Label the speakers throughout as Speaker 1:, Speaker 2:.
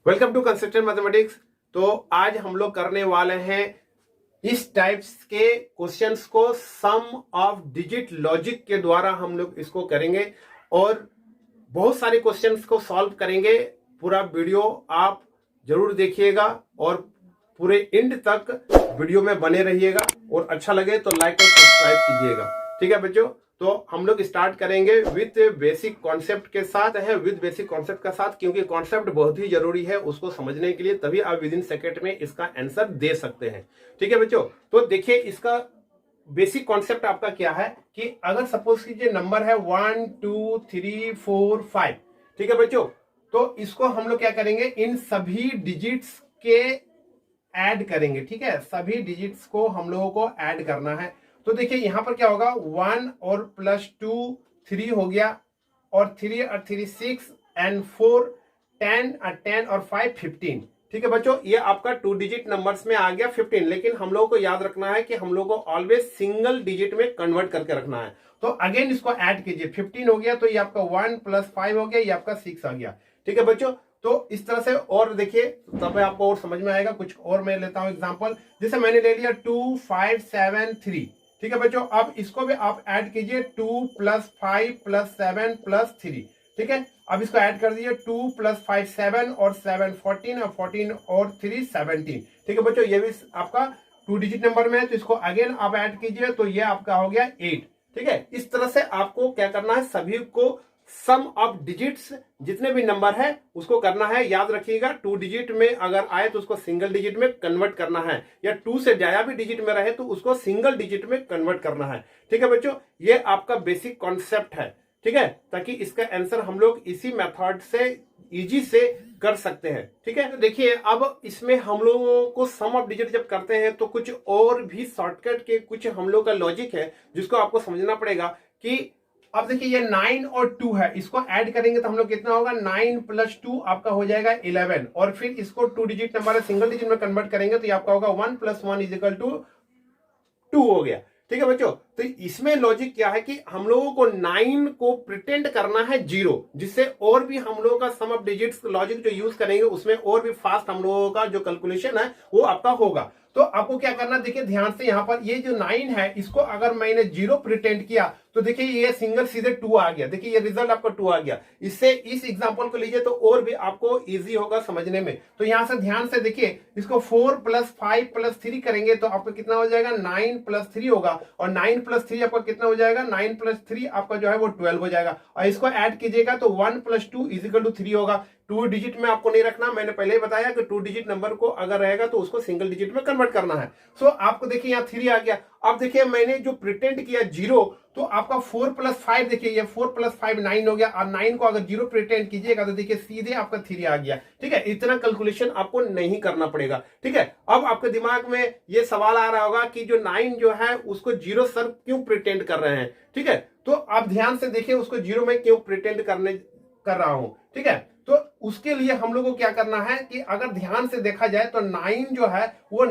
Speaker 1: Welcome to consistent mathematics. तो आज हम लोग करने वाले हैं इस टाइप्स के क्वेश्चंस को सम ऑफ डिजिट लॉजिक के द्वारा हम लोग इसको करेंगे और बहुत सारे क्वेश्चंस को सॉल्व करेंगे। पूरा वीडियो आप जरूर देखिएगा और पूरे एंड तक वीडियो में बने रहिएगा और अच्छा लगे तो लाइक और सब्सक्राइब कीजिएगा। ठीक है बच्चों, तो हम लोग स्टार्ट करेंगे विद बेसिक कॉन्सेप्ट के साथ है, विद बेसिक कॉन्सेप्ट के साथ, क्योंकि कॉन्सेप्ट बहुत ही जरूरी है उसको समझने के लिए, तभी आप विद इन सेकेंड में इसका आंसर दे सकते हैं। ठीक है बच्चों, तो देखिए इसका बेसिक कॉन्सेप्ट आपका क्या है कि अगर सपोज कीजिए नंबर है 1 2 3 4 5। ठीक है बच्चों, तो इसको हम लोग क्या करेंगे, इन सभी डिजिट्स के ऐड करेंगे। ठीक है, सभी डिजिट्स को हम लोगों को ऐड करना है। तो देखिए यहां पर क्या होगा, 1 और +2 3 हो गया, और 3 और 3 6 एंड 4 10 और 10 और 5 15। ठीक है बच्चों, ये आपका 2 डिजिट नंबर्स में आ गया 15। लेकिन हम लोगों को याद रखना है कि हम लोगों को ऑलवेज सिंगल डिजिट में कन्वर्ट करके रखना है। तो अगेन इसको ऐड कीजिए, 15 हो गया तो ये आपका 1 + 5 हो गया, ये आपका 6 आ गया। ठीक है बच्चों, तो इस तरह से और देखिए तब आपको और समझ में आएगा। कुछ और मैं लेता हूं एग्जांपल, जैसे मैंने ले लिया 2 5 7 3। ठीक है बच्चों, अब इसको भी आप ऐड कीजिए, 2 + 5 + 7 + 3। ठीक है, अब इसको ऐड कर दीजिए, 2 + 5 7 और 7 14 और 14 और 3 17। ठीक है बच्चों, ये भी आपका 2 डिजिट नंबर में है, तो इसको अगेन आप ऐड कीजिए तो ये आपका हो गया 8। ठीक है, इस तरह से आपको क्या करना है, सभी को सम ऑफ डिजिट्स जितने भी नंबर है उसको करना है। याद रखिएगा 2 डिजिट में अगर आए तो उसको सिंगल डिजिट में कन्वर्ट करना है, या 2 से ज्यादा भी डिजिट में रहे तो उसको सिंगल डिजिट में कन्वर्ट करना है। ठीक है बच्चों, ये आपका बेसिक कॉन्सेप्ट है। ठीक है, ताकि इसका आंसर हम लोग इसी मेथड से इजी से कर सकते हैं। ठीक है, तो देखिए अब इसमें हम लोगों को सम ऑफ डिजिट जब करते हैं तो कुछ और भी शॉर्टकट के कुछ हम लोग का लॉजिक है जिसको आपको समझना पड़ेगा। कि अब देखिए ये 9 और 2 है, इसको ऐड करेंगे तो हम लोग कितना होगा, 9 + 2 आपका हो जाएगा 11। और फिर इसको 2 डिजिट नंबर है, सिंगल डिजिट में कन्वर्ट करेंगे तो ये आपका होगा 1 + 1 = 2 हो गया। ठीक है बच्चों, तो इसमें लॉजिक क्या है कि हम लोगों को 9 को प्रिटेंड करना है 0, जिससे और भी हम लोगों का सम ऑफ डिजिट्स लॉजिक जो यूज करेंगे उसमें और भी फास्ट हम लोगों का जो कैलकुलेशन है वो आपका होगा। तो आपको क्या करना, देखिए ध्यान से, यहां पर ये जो 9 है इसको अगर मैंने 0 प्रिटेंड किया तो देखिए ये सिंगल सीधे 2 आ गया। देखिए ये रिजल्ट आपका 2 आ गया। इससे इस एग्जांपल को लीजिए तो और भी आपको इजी होगा समझने में। तो यहां से ध्यान से देखिए, इसको 4 + 5 + 3 करेंगे तो आपका कितना हो जाएगा, 9 + 3 होगा, और 9 + 3 आपका कितना हो जाएगा, 9 + 3 आपका जो है वो 12 हो जाएगा। और इसको ऐड कीजिएगा तो 1 + 2 = 3 होगा। 2 डिजिट में आपको नहीं रखना, मैंने पहले ही बताया कि 2 डिजिट नंबर को अगर रहेगा तो उसको सिंगल डिजिट में कन्वर्ट करना है। सो आपको देखिए यहाँ 3 आ गया। अब देखिए मैंने जो प्रिटेंड किया 0, तो आपका 4 + 5, देखिए ये 4 + 5 9 हो गया, और 9 को अगर 0 प्रिटेंड कीजिएगा तो देखिए सीधे आपका 3 आ गया। ठीक है, इतना कैलकुलेशन आपको नहीं करना पड़ेगा। ठीक है, अब आपके दिमाग में ये सवाल आ रहा होगा कि जो 9 जो है उसको 0 सर क्यों प्रिटेंड कर रहे हैं। ठीक है, तो आप ध्यान से देखिए उसको 0 में क्यों प्रिटेंड कर रहा हूं। ठीक है, तो उसके लिए हम लोग को क्या करना है कि अगर ध्यान से देखा जाए तो 9 जो है वो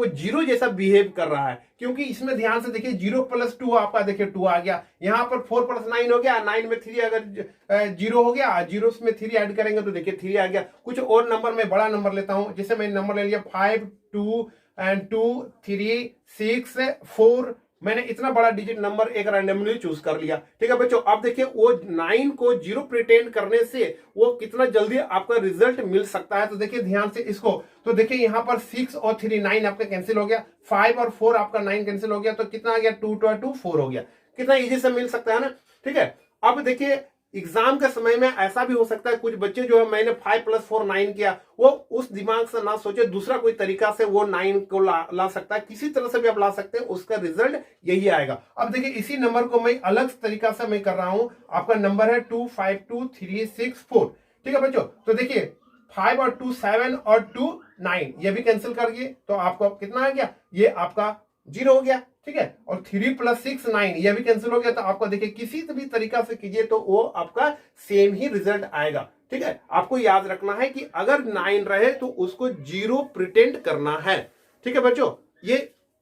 Speaker 1: 0 जैसा बिहेव कर रहा है, क्योंकि इसमें ध्यान से देखिए 0 + 2 आपका देखिए 2 आ गया, यहां पर 4 + 9 हो गया, 9 में 3 अगर 0 हो गया, 0 में 3 ऐड करेंगे तो देखिए 3 आ गया। कुछ और नंबर में बड़ा नंबर लेता हूं, जैसे मैंने नंबर ले लिया 5 2 एंड 2 3 6 4। मैंने इतना बड़ा डिजिट नंबर एक रैंडमली चूज कर लिया। ठीक है बच्चों, अब देखिए वो 9 को 0 प्रिटेंड करने से वो कितना जल्दी आपका रिजल्ट मिल सकता है। तो देखिए ध्यान से इसको, तो देखिए यहां पर 6 और 3 9 आपका कैंसिल हो गया, 5 और 4 आपका 9 कैंसिल हो गया, तो कितना आ गया, 2 2 2 4 हो गया। कितना इजी से मिल सकता है ना। ठीक है, अब देखिए एग्जाम के समय में ऐसा भी हो सकता है, कुछ बच्चे जो है मैंने 5 + 4 9 किया, वो उस दिमाग से ना सोचे, दूसरा कोई तरीका से वो 9 को ला सकता है। किसी तरह से भी आप ला सकते हैं, उसका रिजल्ट यही आएगा। अब देखिए इसी नंबर को मैं अलग तरीका से मैं कर रहा हूं। आपका नंबर है 2 5 2 3 6 4। ठीक है बच्चों, तो देखिए 5 और 2 7 और 2 9, ये भी कैंसिल कर दिए तो आपको कितना आ गया, ये आपका 0 हो गया। ठीक है, और 3 + 6 9, ये भी कैंसिल हो गया। तो आपको देखिए किसी भी तरीका से कीजिए तो वो आपका सेम ही रिजल्ट आएगा। ठीक है, आपको याद रखना है कि अगर 9 रहे तो उसको 0 प्रिटेंड करना है। ठीक है बच्चों, ये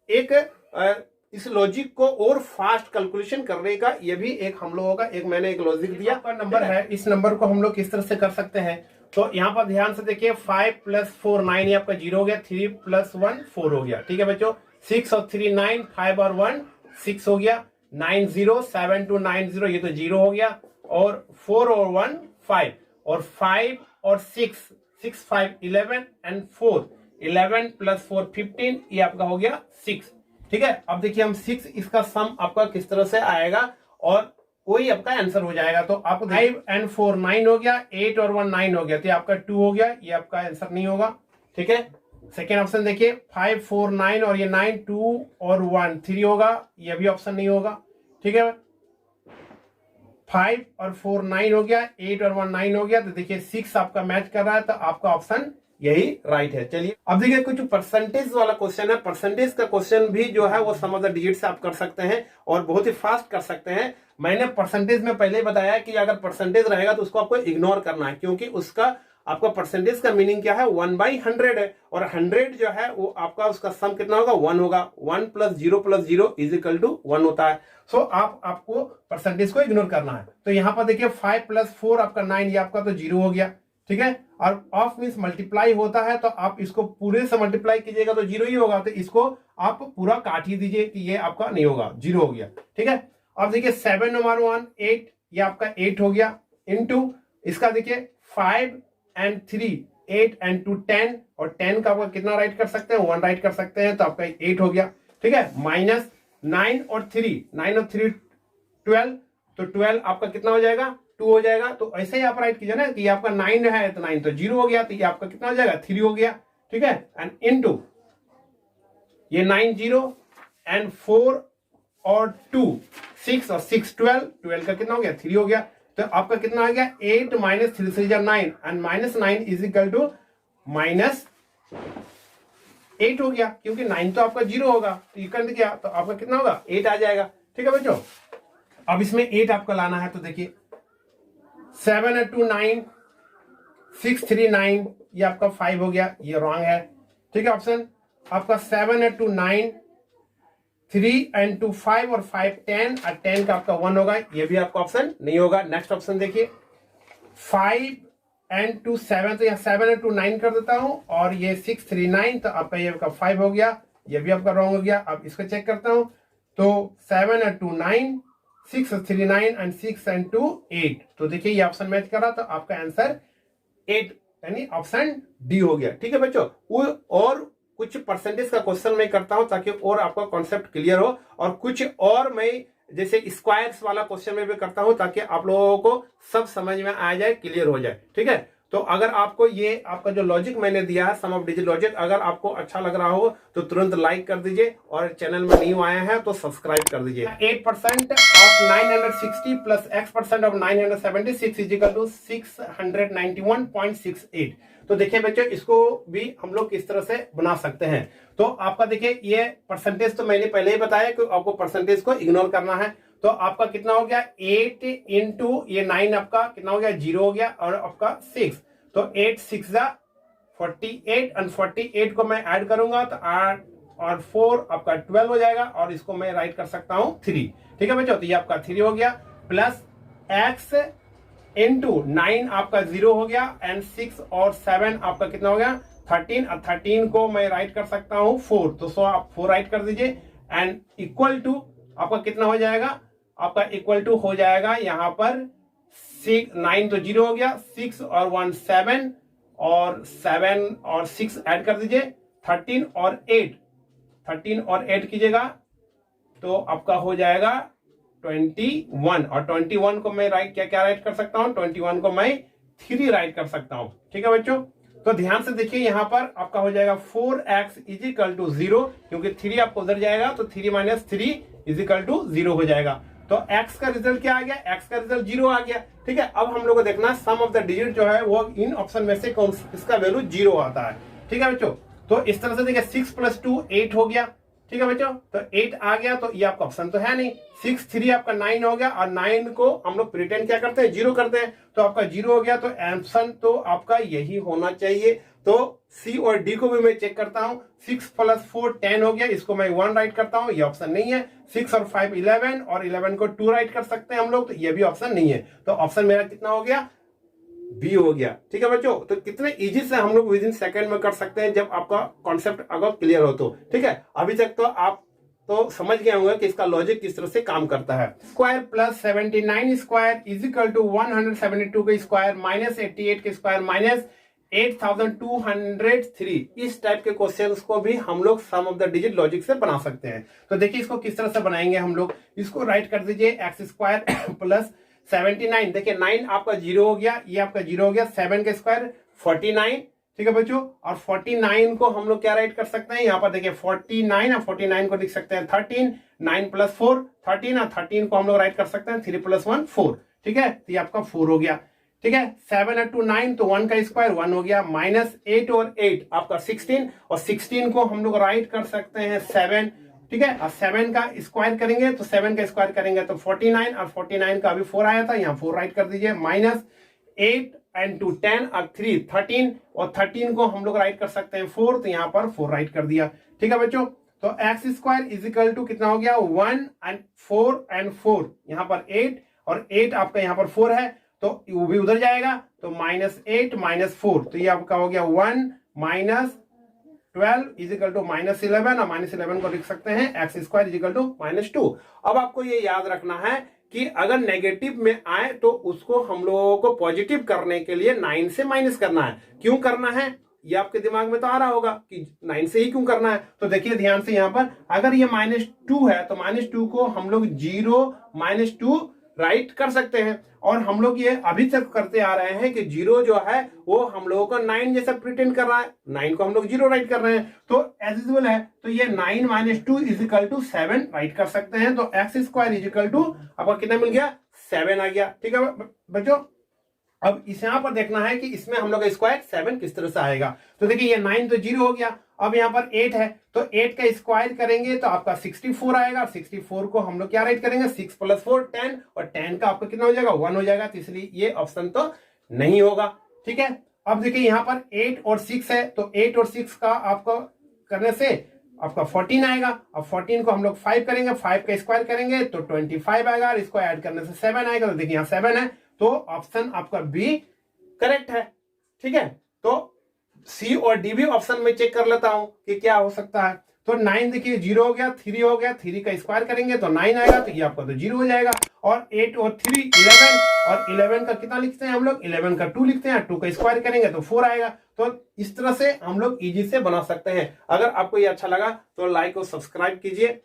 Speaker 1: एक इस लॉजिक को और फास्ट कैलकुलेशन करने का ये भी एक हम लोगों का एक मैंने एक लॉजिक दिया। आपका नंबर है, इस नंबर को हम लोग किस तरह से कर सकते हैं, तो यहाँ पर ध्यान से देखिए 5 + 4 9 ये आपका 0 हो गया, 3 + 1 4 हो गया। ठीक है बच्चों, 6 और 3 9, 5 और 1 6 हो गया, 9 0 7 2 9 0 ये तो 0 हो गया, और 4 और 1 5, और 5 और 6 6 5 11 एंड 4 11 + 4 15 ये आपका हो गया 6। ठीक है, अब देखिए हम 6 इसका सम आपका किस तरह से आएगा और वही आपका आंसर हो जाएगा। तो आपको 5 और 4 9 हो गया, 8 और 1 9 हो गया, तो ये आपका 2 हो गया, ये आपका आंसर नहीं होगा। ठीक है, सेकेंड ऑप्शन देखिए 5 4 9 और ये 9 2 और 1 3 होगा, ये भी ऑप्शन नहीं होगा। ठीक है, 5 और 4 9 हो गया, 8 और 1 9 हो गया, तो देखिए 6 आपका मैच कर रहा है, तो आपका ऑप्शन यही राइट है। चलिए अब देखिए कुछ परसेंटेज वाला क्वेश्चन है। परसेंटेज का क्वेश्चन भी जो है वो सम ऑफ द डिजिट से आप कर सकते हैं और बहुत ही फास्ट कर सकते हैं। मैंने परसेंटेज में पहले बताया कि अगर परसेंटेज रहेगा तो उसको आपको इग्नोर करना है, क्योंकि उसका आपका परसेंटेज का मीनिंग क्या है, 1/100 है, और 100 जो है वो आपका उसका सम कितना होगा, 1 होगा। 1 + 0 + 0 = 1 होता है। सो आपको परसेंटेज को इग्नोर करना है। तो यहां पर देखिए 5 + 4 आपका 9, ये आपका तो 0 हो गया। ठीक है, और ऑफ मीन्स मल्टीप्लाई होता है, तो आप इसको पूरे से मल्टीप्लाई कीजिएगा तो 0 ही होगा, तो इसको आप पूरा काट ही दीजिए कि ये आपका नहीं होगा, 0 हो गया। ठीक है, अब देखिए 7 और 1 8, ये आपका 8 हो गया, इनटू इसका देखिए 5 और 3 8 और 2 10, और 10 का आपका कितना राइट कर सकते हैं, 1 राइट कर सकते हैं, तो आपका 8 हो गया। ठीक है, माइनस 9 और 3 12, तो 12 आपका कितना हो जाएगा, 2 हो जाएगा। तो ऐसे ही आप राइट कीजिए ना कि आपका 9 है तो 9 तो 0 हो गया, तो ये आपका कितना हो जाएगा, 3 हो गया। ठीक है, एंड इनटू ये 9 0 एंड 4 और 2 6 और 6 12, 12 का कितना हो गया, 3 हो गया। तो आपका कितना आ गया, 8 - 3 3 9, एंड -9 = -8 हो गया, क्योंकि 9 तो आपका 0 होगा, तो ये कर दिया, तो आपका कितना होगा, 8 आ जाएगा। ठीक है बच्चों, अब इसमें 8 आपका लाना है, तो देखिए 7 और 2 9, 6 3 9, ये आपका 5 हो गया, ये रॉन्ग है। ठीक है, ऑप्शन आपका 7 और 2 9, 3 और 2 5, और 5 10, और 10 का आपका 1 होगा, ये भी आपका ऑप्शन नहीं होगा। नेक्स्ट ऑप्शन देखिए 5 और 2 7, तो यहाँ 7 और 2 9 कर देता हूं, और ये 6 3 9, तो आपका ये आपका 5 हो गया, ये भी आपका रॉन्ग हो गया। अब इसको चेक करता हूं, तो 7 और 2 9, 6 और 3 9, एंड 6 और 2 8, तो देखिए ये ऑप्शन मैच कर रहा, तो आपका आंसर 8 यानी ऑप्शन डी हो गया। ठीक है बच्चों, वो और कुछ परसेंटेज का क्वेश्चन मैं करता हूं ताकि और आपका कॉन्सेप्ट क्लियर हो, और कुछ और मैं जैसे स्क्वायर्स वाला क्वेश्चन में भी करता हूं ताकि आप लोगों को सब समझ में आ जाए, क्लियर हो जाए। ठीक है, तो अगर आपको ये आपका जो लॉजिक मैंने दिया है, सम ऑफ डिजिट लॉजिक, अगर आपको अच्छा लग रहा हो तो तुरंत लाइक कर दीजिए, और चैनल में न्यू आए हैं तो सब्सक्राइब कर दीजिए। 8% ऑफ 960 प्लस x% ऑफ 976 = 691.68। तो देखिए बच्चों, इसको भी हम लोग किस तरह से बना सकते हैं। तो आपका देखिए ये परसेंटेज तो मैंने पहले ही बताया कि आपको परसेंटेज को इग्नोर करना है। तो आपका कितना हो गया, 8 इंटू ये 9 आपका कितना हो गया, 0 हो गया, और आपका 6, तो 8 6 48, और 48 को मैं ऐड करूंगा तो 8 और 4 आपका 12 हो जाएगा, और इसको मैं राइट कर सकता हूं 3। ठीक है बच्चों, तो ये आपका 3 हो गया, प्लस x इंटू 9 आपका 0 हो गया, एंड 6 और 7 आपका कितना हो गया, 13, और 13 को मैं राइट कर सकता हूं 4, तो सो आप 4 राइट कर दीजिए, एंड इक्वल टू आपका कितना हो जाएगा, आपका इक्वल टू हो जाएगा यहाँ पर 9 तो 0 हो गया, 6 और 1 7, और 7 और 6 ऐड कर दीजिए, 13 और 8 कीजिएगा, तो आपका हो जाएगा 21, और 21 को मैं राइट क्या राइट कर सकता हूं, 21 को मैं 3 राइट कर सकता हूं। ठीक है बच्चों, तो ध्यान से देखिए यहाँ पर आपका हो जाएगा 4x = 0, क्योंकि 3 आपको उधर जाएगा, तो 3 - 3 = 0 हो जाएगा। तो x का रिजल्ट क्या आ गया, x का रिजल्ट 0 आ गया। ठीक है, अब हम लोग को देखना सम ऑफ द डिजिट जो है वो इन ऑप्शन में से कौन इसका वैल्यू 0 आता है। ठीक है बच्चों, तो इस तरह से देखिए 6 + 2 8 हो गया। ठीक है बच्चों, तो 8 आ गया, तो ये आपका ऑप्शन तो है नहीं। 6 3 आपका 9 हो गया, और 9 को हम लोग प्रिटेंड क्या करते हैं, 0 करते हैं, तो आपका 0 हो गया, तो ऑप्शन तो आपका यही होना चाहिए। तो सी और डी को भी मैं चेक करता हूं, 6 + 4 10 हो गया, इसको मैं 1 राइट करता हूं, ये ऑप्शन नहीं है। 6 और 5 11, और 11 को 2 राइट कर सकते हैं हम लोग, तो ये भी ऑप्शन नहीं है। तो ऑप्शन मेरा कितना हो गया, बी हो गया। ठीक है बच्चों, तो कितने इजी से हम लोग विद इन सेकेंड में कर सकते हैं जब आपका कॉन्सेप्ट अगर क्लियर हो तो। ठीक है, अभी तक तो आप तो समझ गए होंगे कि इसका लॉजिक किस तरह से काम करता है। Square plus 79 square is equal to 172 के स्क्वायर माइनस 88 के स्क्वायर माइनस 8203। इस टाइप के क्वेश्चंस को भी हम लोग सम ऑफ द डिजिट लॉजिक से बना सकते हैं। तो देखिए इसको किस तरह से बनाएंगे हम लोग। इसको राइट कर दीजिए एक्स स्क्वायर प्लस 79। देखिए 9 आपका 0 हो गया, ये आपका 0 हो गया, 7 के स्क्वायर 49। ठीक है बच्चों, और 49 को हम लोग क्या राइट कर सकते हैं, यहाँ पर देखिए 49 और 49 को लिख सकते हैं 13, 9 प्लस 4 13, और 13 को हम लोग राइट कर सकते हैं 3 प्लस 1 4। ठीक है, तो ये आपका 4 हो गया। ठीक है, 7 और 2 9, तो 1 का स्क्वायर 1 हो गया, माइनस 8 और 8 आपका 16, और 16 को हम लोग राइट कर सकते हैं 7। ठीक है, और 7 का स्क्वायर करेंगे तो 7 का स्क्वायर करेंगे तो 49, और 49 का अभी 4 आया था, यहाँ 4 राइट कर दीजिए, माइनस 8 एंड 2 10 और 3 13, और 13 को हम लोग राइट कर सकते हैं 4, तो यहाँ पर 4 राइट कर दिया। ठीक है बच्चों, तो X square is equal to कितना हो गया 1 एंड 4 एंड 4, यहाँ पर 8 और 8 आपका यहाँ पर 4 है, तो वो भी उधर जाएगा, तो माइनस 8 माइनस 4, तो ये आपका हो गया 1 minus 12 is equal to minus 11, और माइनस 11 को लिख सकते हैं X square is equal to minus 2। अब आपको ये याद रखना है कि अगर नेगेटिव में आए तो उसको हम लोगों को पॉजिटिव करने के लिए 9 से माइनस करना है। क्यों करना है ये आपके दिमाग में तो आ रहा होगा कि 9 से ही क्यों करना है। तो देखिए ध्यान से, यहाँ पर अगर ये -2 है तो -2 को हम लोग 0 -2 राइट कर सकते हैं, और हम लोग ये अभी तक करते आ रहे हैं कि 0 जो है वो हम लोगों को 9 जैसा प्रिटेंड कर रहा है, 9 को हम लोग 0 राइट कर रहे हैं, तो एज यूजुअल है, तो ये 9 - 2 इज इक्वल टू 7 राइट कर सकते हैं। तो X square is equal to आपका कितना मिल गया 7 आ गया। ठीक है बच्चों, अब इस यहां पर देखना है कि इसमें हम लोग का स्क्वायर 7 किस तरह से आएगा। तो देखिए ये 9 तो 0 हो गया, अब यहाँ पर 8 है, तो 8 का स्क्वायर करेंगे तो आपका 64 आएगा, 64 को हम लोग क्या राइट करेंगे 6 प्लस 4 10, और 10 का आपका कितना हो जाएगा 1 हो जाएगा, तो इसलिए ये ऑप्शन तो नहीं होगा। ठीक है, अब देखिए यहाँ पर 8 और 6 है, तो 8 और 6 का आपको करने से आपका 14 आएगा, अब 14 को हम लोग 5 करेंगे, 5 का स्क्वायर करेंगे तो 25 आएगा, और इसको ऐड करने से 7 आएगा, तो देखिए यहाँ 7 है, तो ऑप्शन आपका बी करेक्ट है। ठीक है, तो सी और डी भी ऑप्शन में चेक कर लेता हूं कि क्या हो सकता है। तो 9 देखिए 0 हो गया, 3 हो गया, 3 का स्क्वायर करेंगे तो 9 आएगा, तो ये आपका तो 0 हो जाएगा, और 8 और 3 11, और 11 का कितना लिखते हैं हम लोग 11 का 2 लिखते हैं, 2 का स्क्वायर करेंगे तो 4 आएगा। तो इस तरह से हम लोग इजी से बना सकते हैं। अगर आपको ये अच्छा लगा तो लाइक और सब्सक्राइब कीजिए।